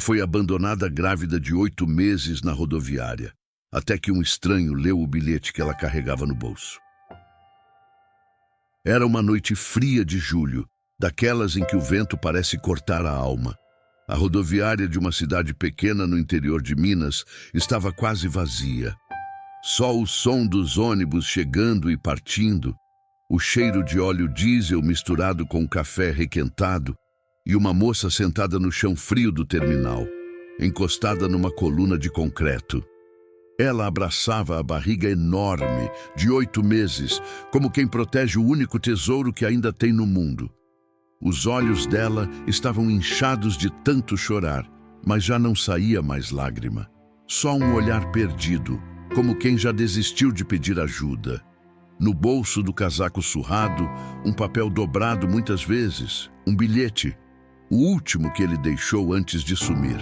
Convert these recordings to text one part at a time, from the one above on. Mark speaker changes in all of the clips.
Speaker 1: Foi abandonada grávida de 8 meses na rodoviária, até que um estranho leu o bilhete que ela carregava no bolso. Era uma noite fria de julho, daquelas em que o vento parece cortar a alma. A rodoviária de uma cidade pequena no interior de Minas estava quase vazia. Só o som dos ônibus chegando e partindo, o cheiro de óleo diesel misturado com café requentado e uma moça sentada no chão frio do terminal, encostada numa coluna de concreto. Ela abraçava a barriga enorme, de 8 meses, como quem protege o único tesouro que ainda tem no mundo. Os olhos dela estavam inchados de tanto chorar, mas já não saía mais lágrima. Só um olhar perdido, como quem já desistiu de pedir ajuda. No bolso do casaco surrado, um papel dobrado muitas vezes, um bilhete, o último que ele deixou antes de sumir.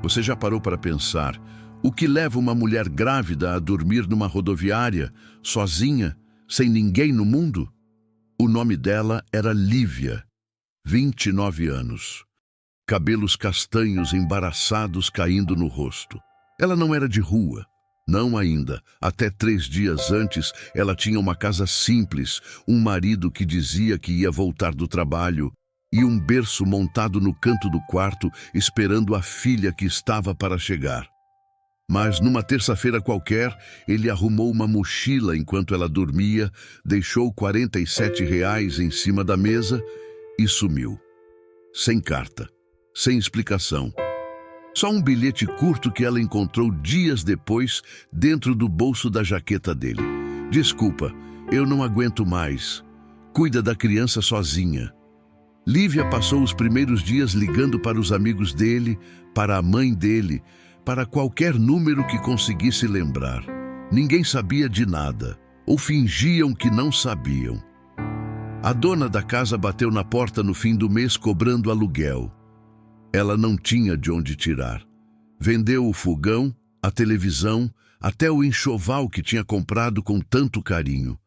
Speaker 1: Você já parou para pensar o que leva uma mulher grávida a dormir numa rodoviária, sozinha, sem ninguém no mundo? O nome dela era Lívia, 29 anos. Cabelos castanhos embaraçados caindo no rosto. Ela não era de rua. Não ainda. Até 3 dias antes, ela tinha uma casa simples, um marido que dizia que ia voltar do trabalho e um berço montado no canto do quarto, esperando a filha que estava para chegar. Mas numa terça-feira qualquer, ele arrumou uma mochila enquanto ela dormia, deixou R$ 47 em cima da mesa e sumiu. Sem carta, sem explicação. Só um bilhete curto que ela encontrou dias depois dentro do bolso da jaqueta dele. Desculpa, eu não aguento mais. Cuida da criança sozinha. Lívia passou os primeiros dias ligando para os amigos dele, para a mãe dele, para qualquer número que conseguisse lembrar. Ninguém sabia de nada, ou fingiam que não sabiam. A dona da casa bateu na porta no fim do mês cobrando aluguel. Ela não tinha de onde tirar. Vendeu o fogão, a televisão, até o enxoval que tinha comprado com tanto carinho.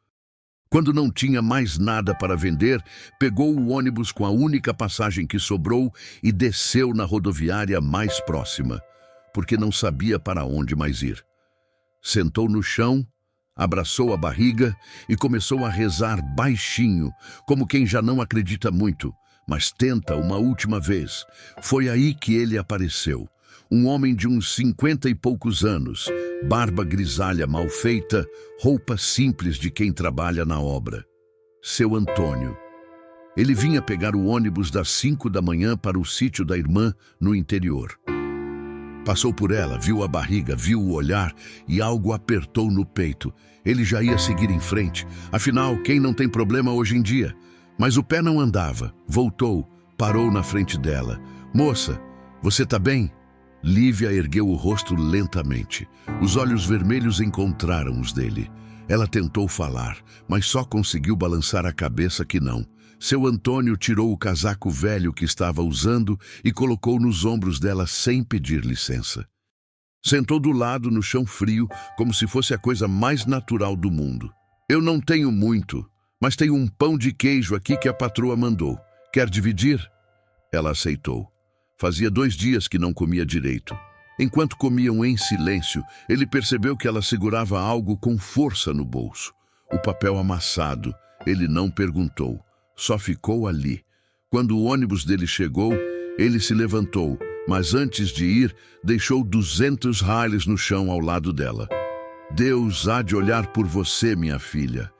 Speaker 1: Quando não tinha mais nada para vender, pegou o ônibus com a única passagem que sobrou e desceu na rodoviária mais próxima, porque não sabia para onde mais ir. Sentou no chão, abraçou a barriga e começou a rezar baixinho, como quem já não acredita muito, mas tenta uma última vez. Foi aí que ele apareceu. Um homem de uns 50 e poucos anos, barba grisalha mal feita, roupa simples de quem trabalha na obra. Seu Antônio. Ele vinha pegar o ônibus das 5 da manhã para o sítio da irmã no interior. Passou por ela, viu a barriga, viu o olhar e algo apertou no peito. Ele já ia seguir em frente. Afinal, quem não tem problema hoje em dia? Mas o pé não andava. Voltou, parou na frente dela. Moça, você tá bem? Lívia ergueu o rosto lentamente. Os olhos vermelhos encontraram os dele. Ela tentou falar, mas só conseguiu balançar a cabeça que não. Seu Antônio tirou o casaco velho que estava usando e colocou nos ombros dela sem pedir licença. Sentou do lado no chão frio, como se fosse a coisa mais natural do mundo. Eu não tenho muito, mas tenho um pão de queijo aqui que a patroa mandou. Quer dividir? Ela aceitou. Fazia 2 dias que não comia direito. Enquanto comiam em silêncio, ele percebeu que ela segurava algo com força no bolso. O papel amassado. Ele não perguntou. Só ficou ali. Quando o ônibus dele chegou, ele se levantou, mas antes de ir, deixou R$ 200 no chão ao lado dela. Deus há de olhar por você, minha filha.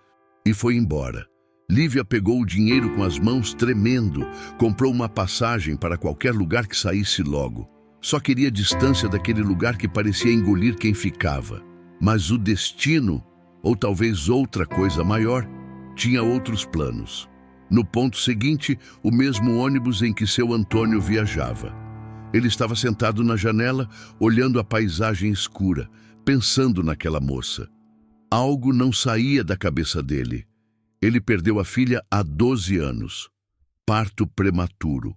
Speaker 1: E foi embora. Lívia pegou o dinheiro com as mãos tremendo, comprou uma passagem para qualquer lugar que saísse logo. Só queria distância daquele lugar que parecia engolir quem ficava. Mas o destino, ou talvez outra coisa maior, tinha outros planos. No ponto seguinte, o mesmo ônibus em que seu Antônio viajava. Ele estava sentado na janela, olhando a paisagem escura, pensando naquela moça. Algo não saía da cabeça dele. Ele perdeu a filha há 12 anos. Parto prematuro.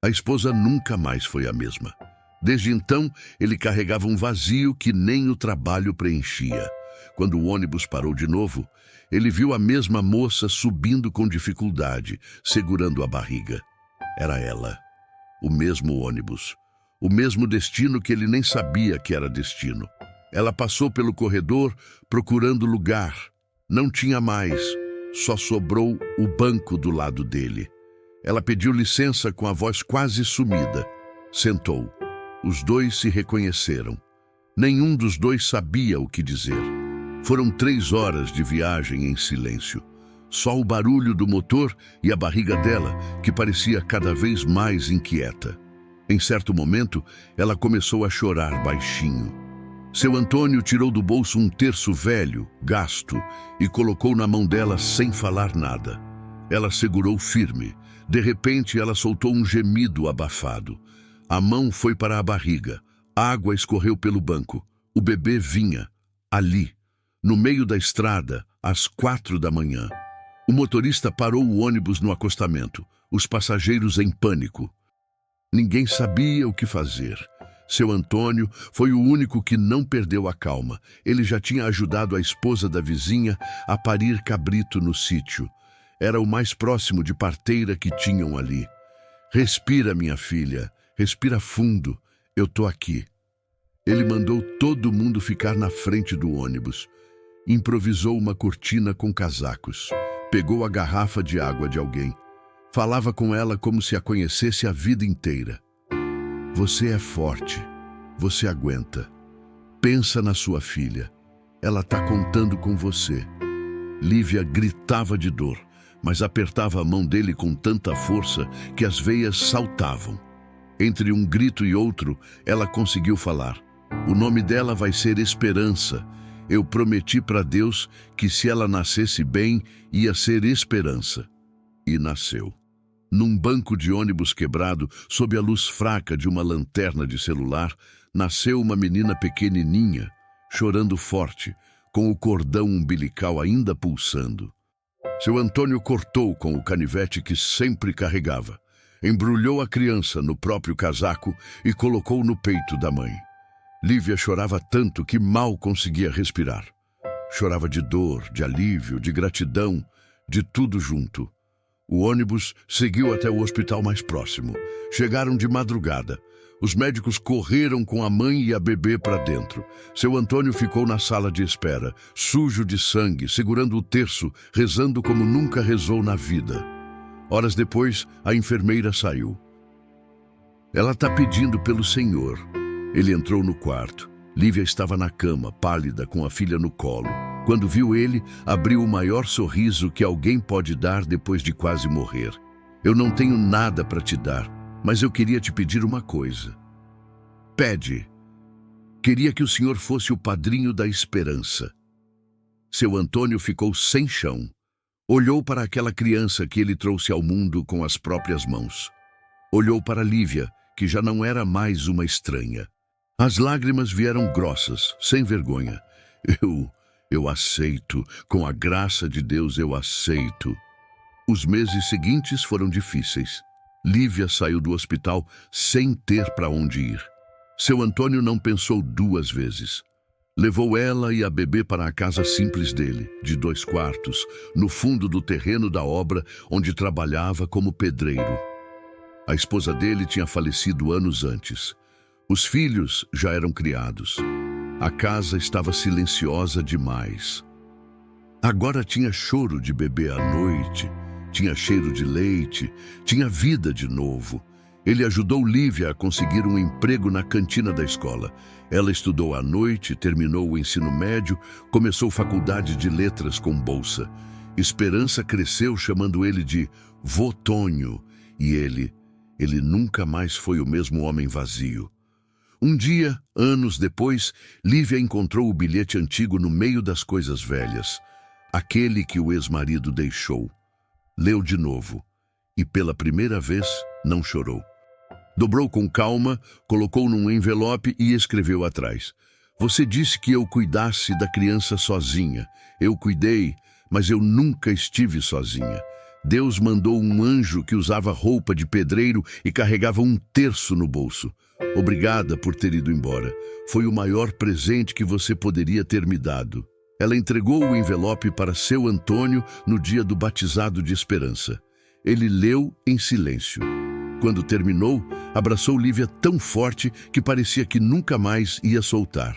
Speaker 1: A esposa nunca mais foi a mesma. Desde então, ele carregava um vazio que nem o trabalho preenchia. Quando o ônibus parou de novo, ele viu a mesma moça subindo com dificuldade, segurando a barriga. Era ela. O mesmo ônibus. o mesmo destino que ele nem sabia que era destino. Ela passou pelo corredor procurando lugar. Não tinha mais, só sobrou o banco do lado dele. Ela pediu licença com a voz quase sumida. Sentou. Os dois se reconheceram. Nenhum dos dois sabia o que dizer. Foram 3 horas de viagem em silêncio. Só o barulho do motor e a barriga dela, que parecia cada vez mais inquieta. Em certo momento, ela começou a chorar baixinho. Seu Antônio tirou do bolso um terço velho, gasto, e colocou na mão dela sem falar nada. Ela segurou firme. De repente, ela soltou um gemido abafado. A mão foi para a barriga. A água escorreu pelo banco. O bebê vinha, ali, no meio da estrada, às 4 da manhã. O motorista parou o ônibus no acostamento. Os passageiros em pânico. Ninguém sabia o que fazer. Seu Antônio foi o único que não perdeu a calma. Ele já tinha ajudado a esposa da vizinha a parir cabrito no sítio. Era o mais próximo de parteira que tinham ali. Respira, minha filha. Respira fundo. Eu tô aqui. Ele mandou todo mundo ficar na frente do ônibus. Improvisou uma cortina com casacos. Pegou a garrafa de água de alguém. Falava com ela como se a conhecesse a vida inteira. Você é forte. Você aguenta. Pensa na sua filha. Ela tá contando com você. Lívia gritava de dor, mas apertava a mão dele com tanta força que as veias saltavam. Entre um grito e outro, ela conseguiu falar. O nome dela vai ser Esperança. Eu prometi para Deus que se ela nascesse bem, ia ser Esperança. E nasceu. Num banco de ônibus quebrado, sob a luz fraca de uma lanterna de celular, nasceu uma menina pequenininha, chorando forte, com o cordão umbilical ainda pulsando. Seu Antônio cortou com o canivete que sempre carregava, embrulhou a criança no próprio casaco e colocou no peito da mãe. Lívia chorava tanto que mal conseguia respirar. Chorava de dor, de alívio, de gratidão, de tudo junto. O ônibus seguiu até o hospital mais próximo. Chegaram de madrugada. Os médicos correram com a mãe e a bebê para dentro. Seu Antônio ficou na sala de espera, sujo de sangue, segurando o terço, rezando como nunca rezou na vida. Horas depois, a enfermeira saiu. Ela está pedindo pelo Senhor. Ele entrou no quarto. Lívia estava na cama, pálida, com a filha no colo. Quando viu ele, abriu o maior sorriso que alguém pode dar depois de quase morrer. Eu não tenho nada para te dar, mas eu queria te pedir uma coisa. Pede. Queria que o senhor fosse o padrinho da esperança. Seu Antônio ficou sem chão. Olhou para aquela criança que ele trouxe ao mundo com as próprias mãos. Olhou para Lívia, que já não era mais uma estranha. As lágrimas vieram grossas, sem vergonha. Eu aceito, com a graça de Deus eu aceito. Os meses seguintes foram difíceis. Lívia saiu do hospital sem ter para onde ir. Seu Antônio não pensou 2 vezes. Levou ela e a bebê para a casa simples dele, de 2 quartos, no fundo do terreno da obra onde trabalhava como pedreiro. A esposa dele tinha falecido anos antes. Os filhos já eram criados. A casa estava silenciosa demais. Agora tinha choro de bebê à noite, tinha cheiro de leite, tinha vida de novo. Ele ajudou Lívia a conseguir um emprego na cantina da escola. Ela estudou à noite, terminou o ensino médio, começou faculdade de letras com bolsa. Esperança cresceu chamando ele de Vô Tonho, e ele nunca mais foi o mesmo homem vazio. Um dia, anos depois, Lívia encontrou o bilhete antigo no meio das coisas velhas, aquele que o ex-marido deixou. Leu de novo e, pela primeira vez, não chorou. Dobrou com calma, colocou num envelope e escreveu atrás. Você disse que eu cuidasse da criança sozinha. Eu cuidei, mas eu nunca estive sozinha. Deus mandou um anjo que usava roupa de pedreiro e carregava um terço no bolso. Obrigada por ter ido embora. Foi o maior presente que você poderia ter me dado. Ela entregou o envelope para seu Antônio no dia do batizado de Esperança. Ele leu em silêncio. Quando terminou, abraçou Lívia tão forte que parecia que nunca mais ia soltar.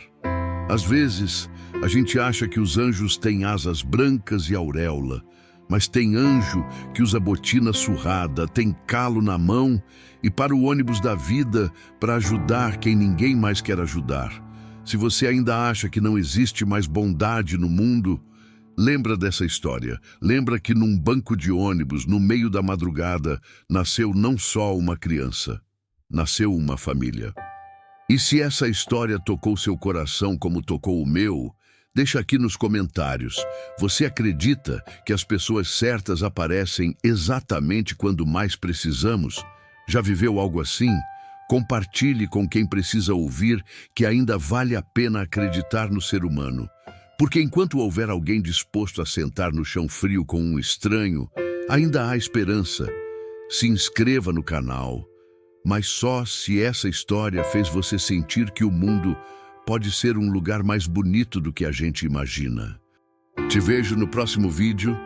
Speaker 1: Às vezes, a gente acha que os anjos têm asas brancas e auréola, mas tem anjo que usa botina surrada, tem calo na mão e para o ônibus da vida para ajudar quem ninguém mais quer ajudar. Se você ainda acha que não existe mais bondade no mundo, lembra dessa história. Lembra que num banco de ônibus, no meio da madrugada, nasceu não só uma criança, nasceu uma família. E se essa história tocou seu coração como tocou o meu, deixa aqui nos comentários. Você acredita que as pessoas certas aparecem exatamente quando mais precisamos? Já viveu algo assim? Compartilhe com quem precisa ouvir que ainda vale a pena acreditar no ser humano. Porque enquanto houver alguém disposto a sentar no chão frio com um estranho, ainda há esperança. Se inscreva no canal, mas só se essa história fez você sentir que o mundo pode ser um lugar mais bonito do que a gente imagina. Te vejo no próximo vídeo.